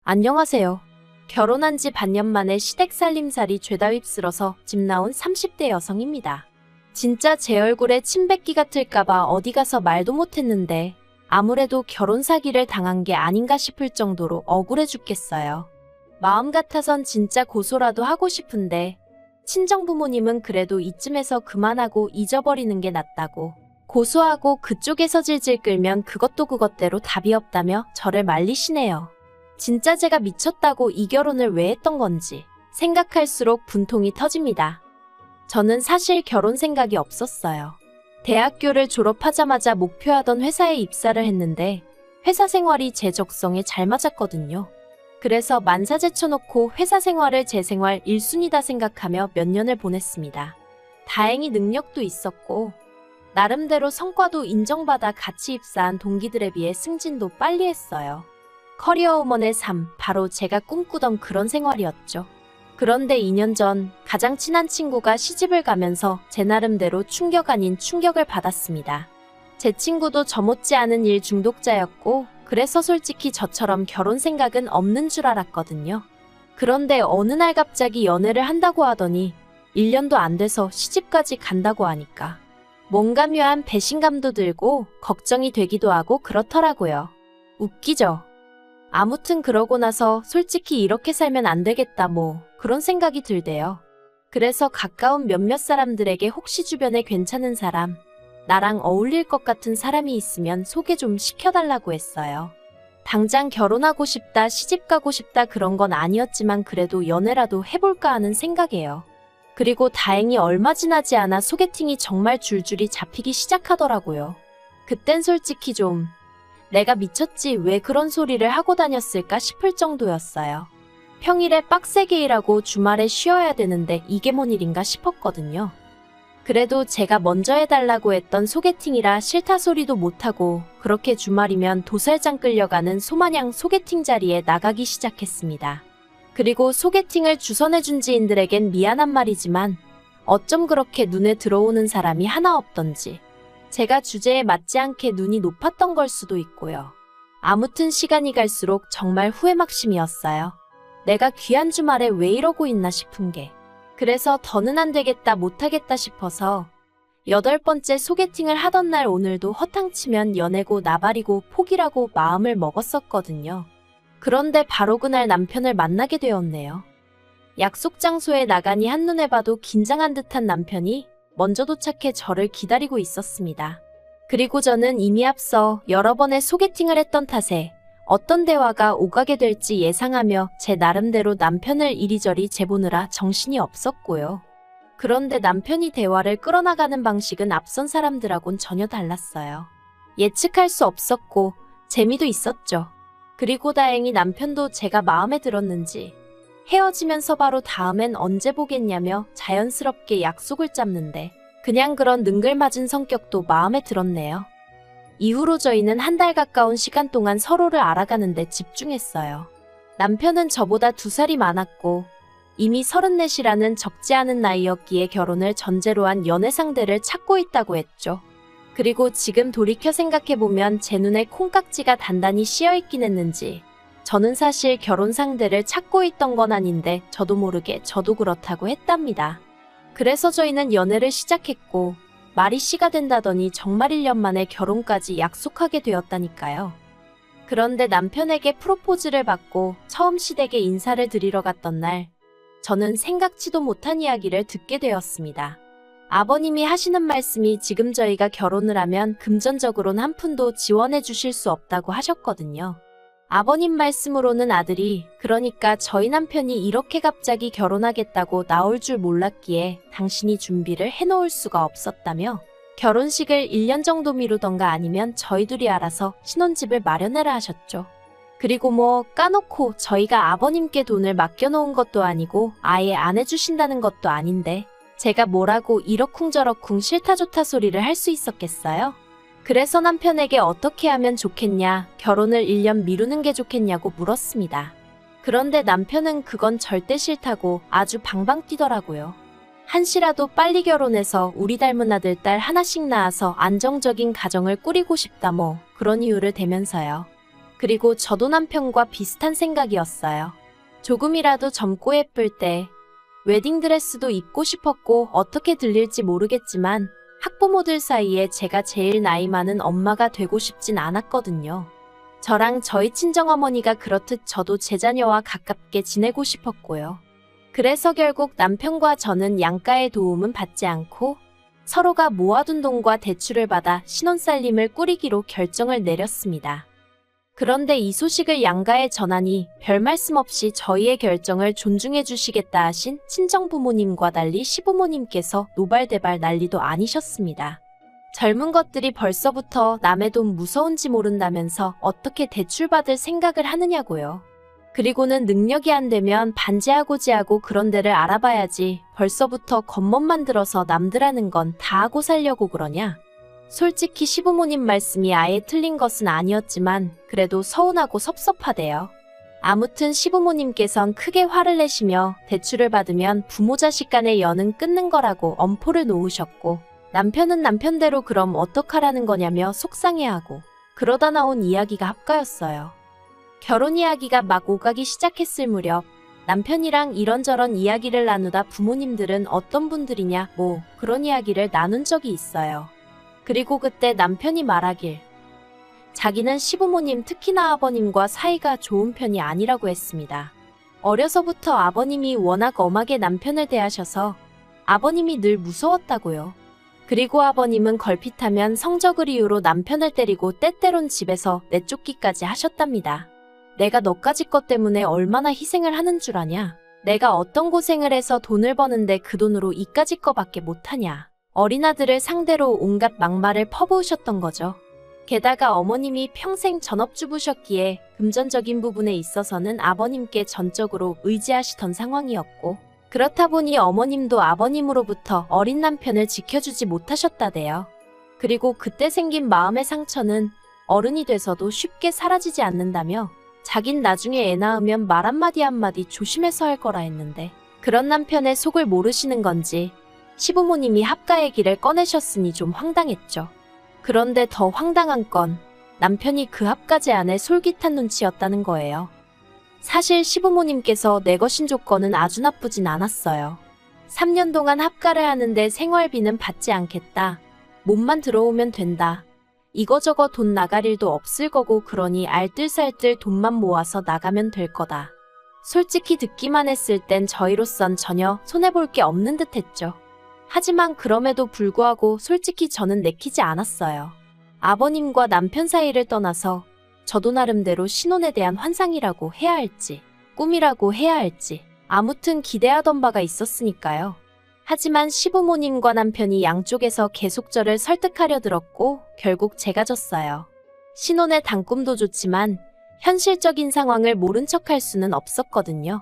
안녕하세요. 결혼한 지 반년 만에 시댁 살림살이 죄다 휩쓸어서 집 나온 30대 여성입니다. 진짜 제 얼굴에 침 뱉기 같을까봐 어디 가서 말도 못했는데 아무래도 결혼 사기를 당한 게 아닌가 싶을 정도로 억울해 죽겠어요. 마음 같아선 진짜 고소라도 하고 싶은데 친정 부모님은 그래도 이쯤에서 그만하고 잊어버리는 게 낫다고 고소하고 그쪽에서 질질 끌면 그것도 그것대로 답이 없다며 저를 말리시네요. 진짜 제가 미쳤다고 이 결혼을 왜 했던 건지 생각할수록 분통이 터집니다. 저는 사실 결혼 생각이 없었어요. 대학교를 졸업하자마자 목표하던 회사에 입사를 했는데 회사 생활이 제 적성에 잘 맞았거든요. 그래서 만사 제쳐놓고 회사 생활을 제 생활 1순위다 생각하며 몇 년을 보냈습니다. 다행히 능력도 있었고 나름대로 성과도 인정받아 같이 입사한 동기들에 비해 승진도 빨리 했어요. 커리어우먼의 삶, 바로 제가 꿈꾸던 그런 생활이었죠. 그런데 2년 전 가장 친한 친구가 시집을 가면서 제 나름대로 충격 아닌 충격을 받았습니다. 제 친구도 저 못지않은 일 중독자였고 그래서 솔직히 저처럼 결혼 생각은 없는 줄 알았거든요. 그런데 어느 날 갑자기 연애를 한다고 하더니 1년도 안 돼서 시집까지 간다고 하니까 뭔가 묘한 배신감도 들고 걱정이 되기도 하고 그렇더라고요. 웃기죠? 아무튼 그러고 나서 솔직히 이렇게 살면 안 되겠다 그런 생각이 들대요. 그래서 가까운 몇몇 사람들에게 혹시 주변에 괜찮은 사람, 나랑 어울릴 것 같은 사람이 있으면 소개 좀 시켜달라고 했어요. 당장 결혼하고 싶다, 시집가고 싶다 그런 건 아니었지만 그래도 연애라도 해볼까 하는 생각이에요. 그리고 다행히 얼마 지나지 않아 소개팅이 정말 줄줄이 잡히기 시작하더라고요. 그땐 솔직히 좀 내가 미쳤지 왜 그런 소리를 하고 다녔을까 싶을 정도였어요. 평일에 빡세게 일하고 주말에 쉬어야 되는데 이게 뭔 일인가 싶었거든요. 그래도 제가 먼저 해달라고 했던 소개팅이라 싫다 소리도 못하고 그렇게 주말이면 도살장 끌려가는 소마냥 소개팅 자리에 나가기 시작했습니다. 그리고 소개팅을 주선해준 지인들에겐 미안한 말이지만 어쩜 그렇게 눈에 들어오는 사람이 하나 없던지 제가 주제에 맞지 않게 눈이 높았던 걸 수도 있고요. 아무튼 시간이 갈수록 정말 후회막심이었어요. 내가 귀한 주말에 왜 이러고 있나 싶은 게. 그래서 더는 안 되겠다 못하겠다 싶어서 8번째 소개팅을 하던 날 오늘도 허탕치면 연애고 나발이고 포기라고 마음을 먹었었거든요. 그런데 바로 그날 남편을 만나게 되었네요. 약속 장소에 나가니 한눈에 봐도 긴장한 듯한 남편이 먼저 도착해 저를 기다리고 있었습니다. 그리고 저는 이미 앞서 여러 번의 소개팅을 했던 탓에 어떤 대화가 오가게 될지 예상하며 제 나름대로 남편을 이리저리 재보느라 정신이 없었고요. 그런데 남편이 대화를 끌어나가는 방식은 앞선 사람들하고는 전혀 달랐어요. 예측할 수 없었고 재미도 있었죠. 그리고 다행히 남편도 제가 마음에 들었는지 헤어지면서 바로 다음엔 언제 보겠냐며 자연스럽게 약속을 잡는데 그냥 그런 능글맞은 성격도 마음에 들었네요. 이후로 저희는 한 달 가까운 시간 동안 서로를 알아가는데 집중했어요. 남편은 저보다 2살이 많았고 이미 34이라는 적지 않은 나이였기에 결혼을 전제로 한 연애 상대를 찾고 있다고 했죠. 그리고 지금 돌이켜 생각해보면 제 눈에 콩깍지가 단단히 씌어있긴 했는지 저는 사실 결혼 상대를 찾고 있던 건 아닌데 저도 모르게 저도 그렇다고 했답니다. 그래서 저희는 연애를 시작했고 말이 씨가 된다더니 정말 1년 만에 결혼까지 약속하게 되었다니까요. 그런데 남편에게 프로포즈를 받고 처음 시댁에 인사를 드리러 갔던 날 저는 생각지도 못한 이야기를 듣게 되었습니다. 아버님이 하시는 말씀이 지금 저희가 결혼을 하면 금전적으로는 한 푼도 지원해 주실 수 없다고 하셨거든요. 아버님 말씀으로는 아들이 그러니까 저희 남편이 이렇게 갑자기 결혼하겠다고 나올 줄 몰랐기에 당신이 준비를 해놓을 수가 없었다며 결혼식을 1년 정도 미루던가 아니면 저희 둘이 알아서 신혼집을 마련해라 하셨죠. 그리고 까놓고 저희가 아버님께 돈을 맡겨놓은 것도 아니고 아예 안 해주신다는 것도 아닌데 제가 뭐라고 이러쿵저러쿵 싫다 좋다 소리를 할 수 있었겠어요? 그래서 남편에게 어떻게 하면 좋겠냐, 결혼을 1년 미루는 게 좋겠냐고 물었습니다. 그런데 남편은 그건 절대 싫다고 아주 방방 뛰더라고요. 한시라도 빨리 결혼해서 우리 닮은 아들 딸 하나씩 낳아서 안정적인 가정을 꾸리고 싶다 그런 이유를 대면서요. 그리고 저도 남편과 비슷한 생각이었어요. 조금이라도 젊고 예쁠 때 웨딩드레스도 입고 싶었고 어떻게 들릴지 모르겠지만 학부모들 사이에 제가 제일 나이 많은 엄마가 되고 싶진 않았거든요. 저랑 저희 친정어머니가 그렇듯 저도 제 자녀와 가깝게 지내고 싶었고요. 그래서 결국 남편과 저는 양가의 도움은 받지 않고 서로가 모아둔 돈과 대출을 받아 신혼살림을 꾸리기로 결정을 내렸습니다. 그런데 이 소식을 양가에 전하니 별 말씀 없이 저희의 결정을 존중해 주시겠다 하신 친정부모님과 달리 시부모님께서 노발대발 난리도 아니셨습니다. 젊은 것들이 벌써부터 남의 돈 무서운지 모른다면서 어떻게 대출받을 생각을 하느냐고요. 그리고는 능력이 안 되면 반지하고지하고 그런 데를 알아봐야지 벌써부터 겉멋만 들어서 남들 하는 건 다 하고 살려고 그러냐. 솔직히 시부모님 말씀이 아예 틀린 것은 아니었지만 그래도 서운하고 섭섭하대요. 아무튼 시부모님께선 크게 화를 내시며 대출을 받으면 부모 자식 간의 연은 끊는 거라고 엄포를 놓으셨고 남편은 남편대로 그럼 어떡하라는 거냐며 속상해하고 그러다 나온 이야기가 합가였어요. 결혼 이야기가 막 오가기 시작했을 무렵 남편이랑 이런저런 이야기를 나누다 부모님들은 어떤 분들이냐 뭐 그런 이야기를 나눈 적이 있어요. 그리고 그때 남편이 말하길 자기는 시부모님 특히나 아버님과 사이가 좋은 편이 아니라고 했습니다. 어려서부터 아버님이 워낙 엄하게 남편을 대하셔서 아버님이 늘 무서웠다고요. 그리고 아버님은 걸핏하면 성적을 이유로 남편을 때리고 때때론 집에서 내쫓기까지 하셨답니다. 내가 너까지 것 때문에 얼마나 희생을 하는 줄 아냐? 내가 어떤 고생을 해서 돈을 버는데 그 돈으로 이까지 거밖에 못하냐? 어린아들을 상대로 온갖 막말을 퍼부으셨던 거죠. 게다가 어머님이 평생 전업주부셨기에 금전적인 부분에 있어서는 아버님께 전적으로 의지하시던 상황이었고 그렇다 보니 어머님도 아버님으로부터 어린 남편을 지켜주지 못하셨다대요. 그리고 그때 생긴 마음의 상처는 어른이 돼서도 쉽게 사라지지 않는다며 자긴 나중에 애 낳으면 말 한마디 조심해서 할 거라 했는데 그런 남편의 속을 모르시는 건지 시부모님이 합가 얘기를 꺼내셨으니 좀 황당했죠. 그런데 더 황당한 건 남편이 그 합가제 안에 솔깃한 눈치였다는 거예요. 사실 시부모님께서 내거신 조건은 아주 나쁘진 않았어요. 3년 동안 합가를 하는데 생활비는 받지 않겠다. 몸만 들어오면 된다. 이거저거 돈 나갈 일도 없을 거고 그러니 알뜰살뜰 돈만 모아서 나가면 될 거다. 솔직히 듣기만 했을 땐 저희로선 전혀 손해볼 게 없는 듯 했죠. 하지만 그럼에도 불구하고 솔직히 저는 내키지 않았어요. 아버님과 남편 사이를 떠나서 저도 나름대로 신혼에 대한 환상이라고 해야 할지 꿈이라고 해야 할지 아무튼 기대하던 바가 있었으니까요. 하지만 시부모님과 남편이 양쪽에서 계속 저를 설득하려 들었고 결국 제가 졌어요. 신혼의 단꿈도 좋지만 현실적인 상황을 모른 척할 수는 없었거든요.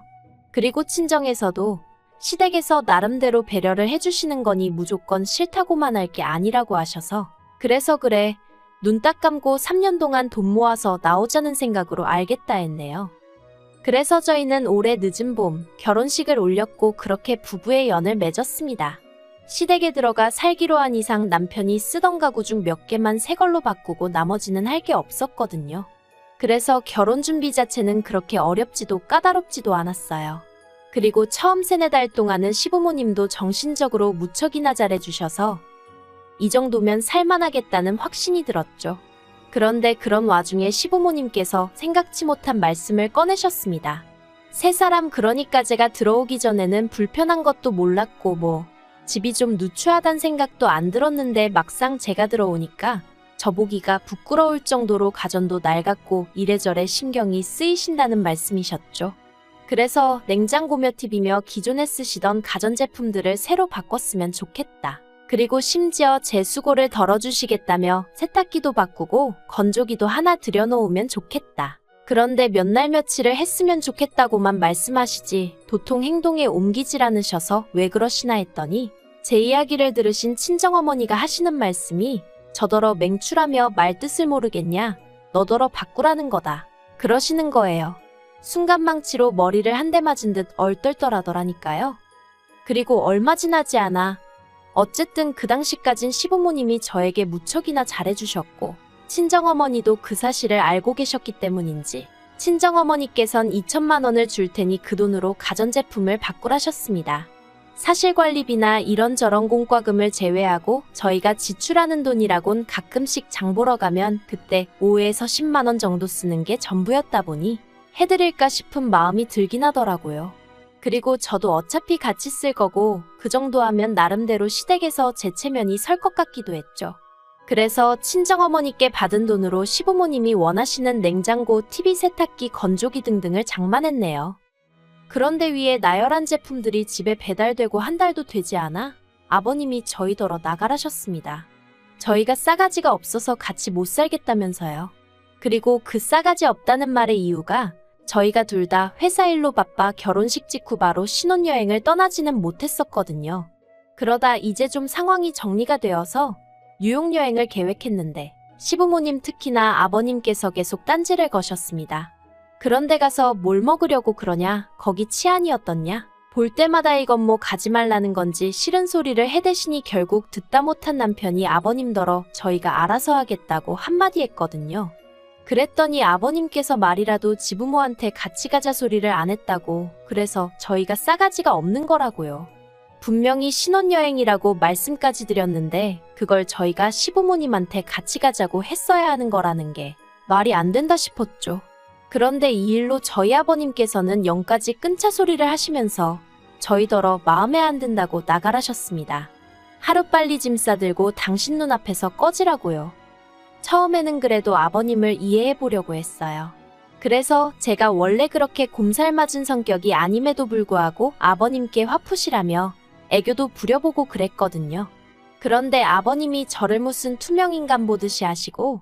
그리고 친정에서도 시댁에서 나름대로 배려를 해주시는 거니 무조건 싫다고만 할 게 아니라고 하셔서 그래서 그래 눈 딱 감고 3년 동안 돈 모아서 나오자는 생각으로 알겠다 했네요. 그래서 저희는 올해 늦은 봄 결혼식을 올렸고 그렇게 부부의 연을 맺었습니다. 시댁에 들어가 살기로 한 이상 남편이 쓰던 가구 중 몇 개만 새 걸로 바꾸고 나머지는 할 게 없었거든요. 그래서 결혼 준비 자체는 그렇게 어렵지도 까다롭지도 않았어요. 그리고 처음 3-4달 동안은 시부모님도 정신적으로 무척이나 잘해주셔서 이 정도면 살만하겠다는 확신이 들었죠. 그런데 그런 와중에 시부모님께서 생각지 못한 말씀을 꺼내셨습니다. 세 사람 그러니까 제가 들어오기 전에는 불편한 것도 몰랐고 뭐 집이 좀 누추하단 생각도 안 들었는데 막상 제가 들어오니까 저보기가 부끄러울 정도로 가전도 낡았고 이래저래 신경이 쓰이신다는 말씀이셨죠. 그래서 냉장고며 TV며 기존에 쓰시던 가전제품들을 새로 바꿨으면 좋겠다. 그리고 심지어 제 수고를 덜어주시겠다며 세탁기도 바꾸고 건조기도 하나 들여놓으면 좋겠다. 그런데 몇 날 며칠을 했으면 좋겠다고만 말씀하시지 도통 행동에 옮기질 않으셔서 왜 그러시나 했더니 제 이야기를 들으신 친정어머니가 하시는 말씀이 저더러 맹추라며 말 뜻을 모르겠냐? 너더러 바꾸라는 거다. 그러시는 거예요. 순간망치로 머리를 한 대 맞은 듯 얼떨떨하더라니까요. 그리고 얼마 지나지 않아 어쨌든 그 당시까진 시부모님이 저에게 무척이나 잘해주셨고 친정어머니도 그 사실을 알고 계셨기 때문인지 친정어머니께선 2천만 원을 줄 테니 그 돈으로 가전제품을 바꾸라셨습니다. 사실관리비나 이런저런 공과금을 제외하고 저희가 지출하는 돈이라곤 가끔씩 장 보러 가면 그때 5에서 10만 원 정도 쓰는 게 전부였다 보니 해드릴까 싶은 마음이 들긴 하더라고요. 그리고 저도 어차피 같이 쓸 거고 그 정도 하면 나름대로 시댁에서 제 체면이 설 것 같기도 했죠. 그래서 친정어머니께 받은 돈으로 시부모님이 원하시는 냉장고, TV, 세탁기, 건조기 등등을 장만했네요. 그런데 위에 나열한 제품들이 집에 배달되고 한 달도 되지 않아 아버님이 저희더러 나가라셨습니다. 저희가 싸가지가 없어서 같이 못 살겠다면서요. 그리고 그 싸가지 없다는 말의 이유가 저희가 둘 다 회사 일로 바빠 결혼식 직후 바로 신혼여행을 떠나지는 못했었거든요. 그러다 이제 좀 상황이 정리가 되어서 뉴욕여행을 계획했는데 시부모님 특히나 아버님께서 계속 딴지를 거셨습니다. 그런데 가서 뭘 먹으려고 그러냐, 거기 치안이 어떻냐, 볼 때마다 이건 뭐 가지 말라는 건지 싫은 소리를 해대시니 결국 듣다 못한 남편이 아버님더러 저희가 알아서 하겠다고 한마디 했거든요. 그랬더니 아버님께서 말이라도 지부모한테 같이 가자 소리를 안 했다고, 그래서 저희가 싸가지가 없는 거라고요. 분명히 신혼여행이라고 말씀까지 드렸는데 그걸 저희가 시부모님한테 같이 가자고 했어야 하는 거라는 게 말이 안 된다 싶었죠. 그런데 이 일로 저희 아버님께서는 영까지 끊자 소리를 하시면서 저희더러 마음에 안 든다고 나가라셨습니다. 하루빨리 짐 싸들고 당신 눈앞에서 꺼지라고요. 처음에는 그래도 아버님을 이해해 보려고 했어요. 그래서 제가 원래 그렇게 곰살맞은 성격이 아님에도 불구하고 아버님께 화푸시라며 애교도 부려보고 그랬거든요. 그런데 아버님이 저를 무슨 투명인간 보듯이 하시고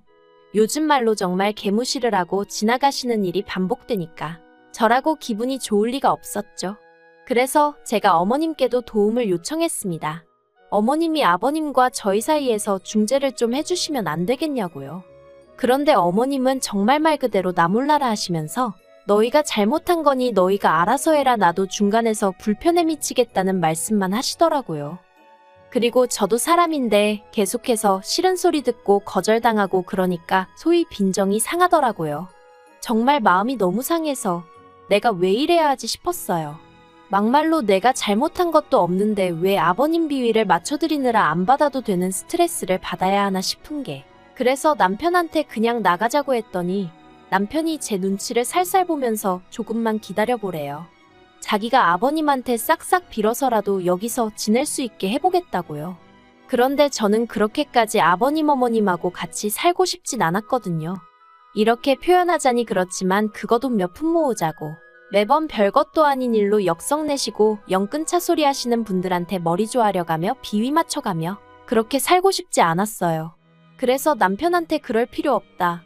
요즘 말로 정말 개무시를 하고 지나가시는 일이 반복되니까 저라고 기분이 좋을 리가 없었죠. 그래서 제가 어머님께도 도움을 요청했습니다. 어머님이 아버님과 저희 사이에서 중재를 좀 해주시면 안 되겠냐고요. 그런데 어머님은 정말 말 그대로 나 몰라라 하시면서 너희가 잘못한 거니 너희가 알아서 해라, 나도 중간에서 불편해 미치겠다는 말씀만 하시더라고요. 그리고 저도 사람인데 계속해서 싫은 소리 듣고 거절당하고 그러니까 소위 빈정이 상하더라고요. 정말 마음이 너무 상해서 내가 왜 이래야 하지 싶었어요. 막말로 내가 잘못한 것도 없는데 왜 아버님 비위를 맞춰드리느라 안 받아도 되는 스트레스를 받아야 하나 싶은 게, 그래서 남편한테 그냥 나가자고 했더니 남편이 제 눈치를 살살 보면서 조금만 기다려보래요. 자기가 아버님한테 싹싹 빌어서라도 여기서 지낼 수 있게 해보겠다고요. 그런데 저는 그렇게까지 아버님 어머님하고 같이 살고 싶진 않았거든요. 이렇게 표현하자니 그렇지만 그거 돈 몇 푼 모으자고 매번 별것도 아닌 일로 역성 내시고 영끈차 소리 하시는 분들한테 머리 조아려가며 비위 맞춰가며 그렇게 살고 싶지 않았어요. 그래서 남편한테 그럴 필요 없다,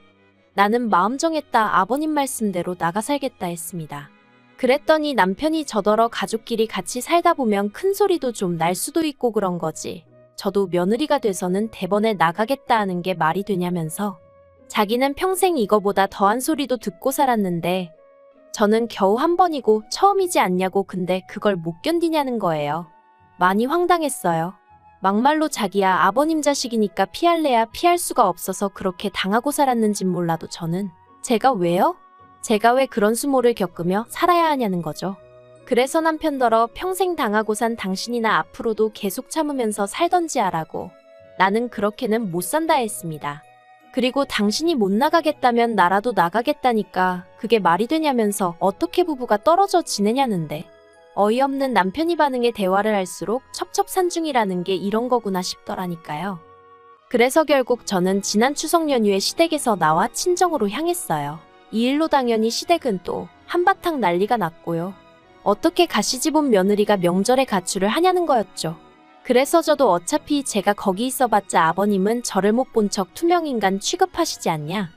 나는 마음 정했다, 아버님 말씀대로 나가 살겠다 했습니다. 그랬더니 남편이 저더러 가족끼리 같이 살다 보면 큰 소리도 좀 날 수도 있고 그런 거지, 저도 며느리가 돼서는 대번에 나가겠다 하는 게 말이 되냐면서 자기는 평생 이거보다 더한 소리도 듣고 살았는데 저는 겨우 한 번이고 처음이지 않냐고, 근데 그걸 못 견디냐는 거예요. 많이 황당했어요. 막말로 자기야 아버님 자식이니까 피할래야 피할 수가 없어서 그렇게 당하고 살았는진 몰라도 저는 제가 왜요? 제가 왜 그런 수모를 겪으며 살아야 하냐는 거죠. 그래서 남편더러 평생 당하고 산 당신이나 앞으로도 계속 참으면서 살던지 하라고, 나는 그렇게는 못 산다 했습니다. 그리고 당신이 못 나가겠다면 나라도 나가겠다니까 그게 말이 되냐면서 어떻게 부부가 떨어져 지내냐는데, 어이없는 남편이 반응에 대화를 할수록 첩첩산중이라는 게 이런 거구나 싶더라니까요. 그래서 결국 저는 지난 추석 연휴에 시댁에서 나와 친정으로 향했어요. 이 일로 당연히 시댁은 또 한바탕 난리가 났고요. 어떻게 가시집 온 며느리가 명절에 가출을 하냐는 거였죠. 그래서 저도 어차피 제가 거기 있어봤자 아버님은 저를 못 본 척 투명인간 취급하시지 않냐,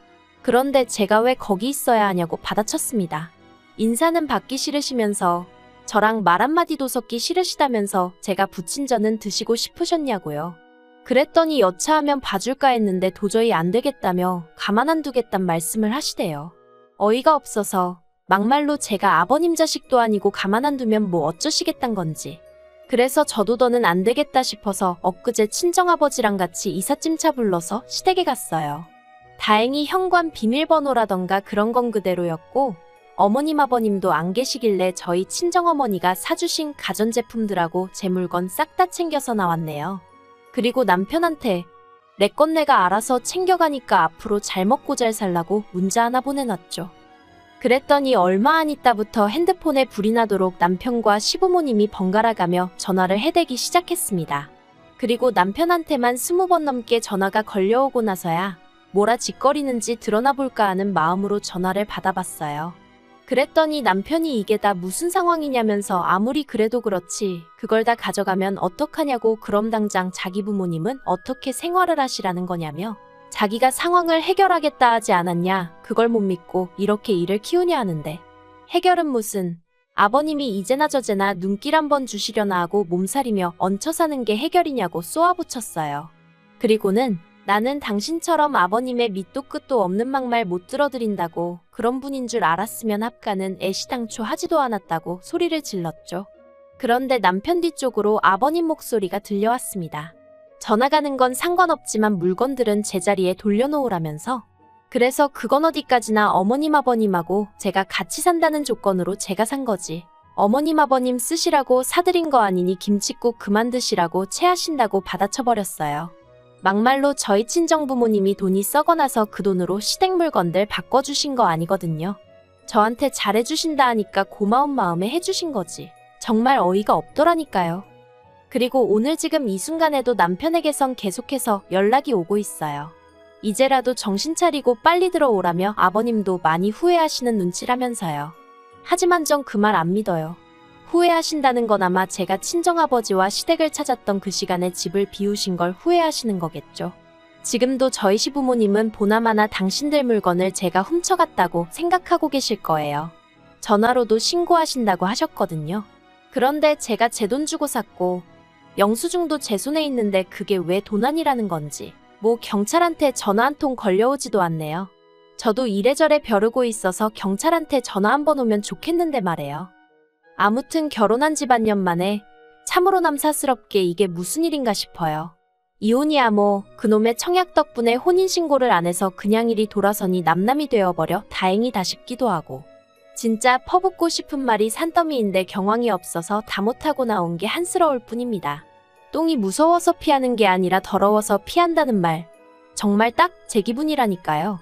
그런데 제가 왜 거기 있어야 하냐고 받아쳤습니다. 인사는 받기 싫으시면서 저랑 말 한마디도 섞기 싫으시다면서 제가 부친 전은 드시고 싶으셨냐고요. 그랬더니 여차하면 봐줄까 했는데 도저히 안 되겠다며 가만 안 두겠단 말씀을 하시대요. 어이가 없어서 막말로 제가 아버님 자식도 아니고 가만 안 두면 뭐 어쩌시겠단 건지. 그래서 저도 더는 안 되겠다 싶어서 엊그제 친정아버지랑 같이 이삿짐차 불러서 시댁에 갔어요. 다행히 현관 비밀번호라던가 그런 건 그대로였고 어머님 아버님도 안 계시길래 저희 친정어머니가 사주신 가전제품들하고 제 물건 싹 다 챙겨서 나왔네요. 그리고 남편한테 내 건 내가 알아서 챙겨가니까 앞으로 잘 먹고 잘 살라고 문자 하나 보내놨죠. 그랬더니 얼마 안 있다부터 핸드폰에 불이 나도록 남편과 시부모님이 번갈아가며 전화를 해대기 시작했습니다. 그리고 남편한테만 20번 넘게 전화가 걸려오고 나서야 뭐라 짓거리는지 드러나 볼까 하는 마음으로 전화를 받아봤어요. 그랬더니 남편이 이게 다 무슨 상황이냐면서 아무리 그래도 그렇지 그걸 다 가져가면 어떡하냐고 그럼 당장 자기 부모님은 어떻게 생활을 하시라는 거냐며 자기가 상황을 해결하겠다 하지 않았냐 그걸 못 믿고 이렇게 일을 키우냐 하는데 해결은 무슨 아버님이 이제나 저제나 눈길 한번 주시려나 하고 몸살이며 얹혀 사는 게 해결이냐고 쏘아붙였어요. 그리고는 나는 당신처럼 아버님의 밑도 끝도 없는 막말 못 들어드린다고 그런 분인 줄 알았으면 합가는 애시당초 하지도 않았다고 소리를 질렀죠. 그런데 남편 뒤쪽으로 아버님 목소리가 들려왔습니다. 전화 가는 건 상관없지만 물건들은 제자리에 돌려놓으라면서 그래서 그건 어디까지나 어머님 아버님하고 제가 같이 산다는 조건으로 제가 산 거지. 어머님 아버님 쓰시라고 사드린 거 아니니 김칫국 그만 드시라고 체하신다고 받아쳐버렸어요. 막말로 저희 친정부모님이 돈이 썩어나서 그 돈으로 시댁 물건들 바꿔주신 거 아니거든요. 저한테 잘해주신다 하니까 고마운 마음에 해주신 거지. 정말 어이가 없더라니까요. 그리고 오늘 지금 이 순간에도 남편에게선 계속해서 연락이 오고 있어요. 이제라도 정신 차리고 빨리 들어오라며 아버님도 많이 후회하시는 눈치라면서요. 하지만 전 그 말 안 믿어요. 후회하신다는 건 아마 제가 친정아버지와 시댁을 찾았던 그 시간에 집을 비우신 걸 후회하시는 거겠죠. 지금도 저희 시부모님은 보나마나 당신들 물건을 제가 훔쳐갔다고 생각하고 계실 거예요. 전화로도 신고하신다고 하셨거든요. 그런데 제가 제 돈 주고 샀고 영수증도 제 손에 있는데 그게 왜 도난이라는 건지 뭐 경찰한테 전화 한 통 걸려오지도 않네요. 저도 이래저래 벼르고 있어서 경찰한테 전화 한번 오면 좋겠는데 말이에요. 아무튼 결혼한 지 반년 만에 참으로 남사스럽게 이게 무슨 일인가 싶어요. 이혼이야 뭐 그놈의 청약 덕분에 혼인신고를 안 해서 그냥 일이 돌아서니 남남이 되어버려 다행이다 싶기도 하고 진짜 퍼붓고 싶은 말이 산더미인데 경황이 없어서 다 못하고 나온 게 한스러울 뿐입니다. 똥이 무서워서 피하는 게 아니라 더러워서 피한다는 말 정말 딱 제 기분이라니까요.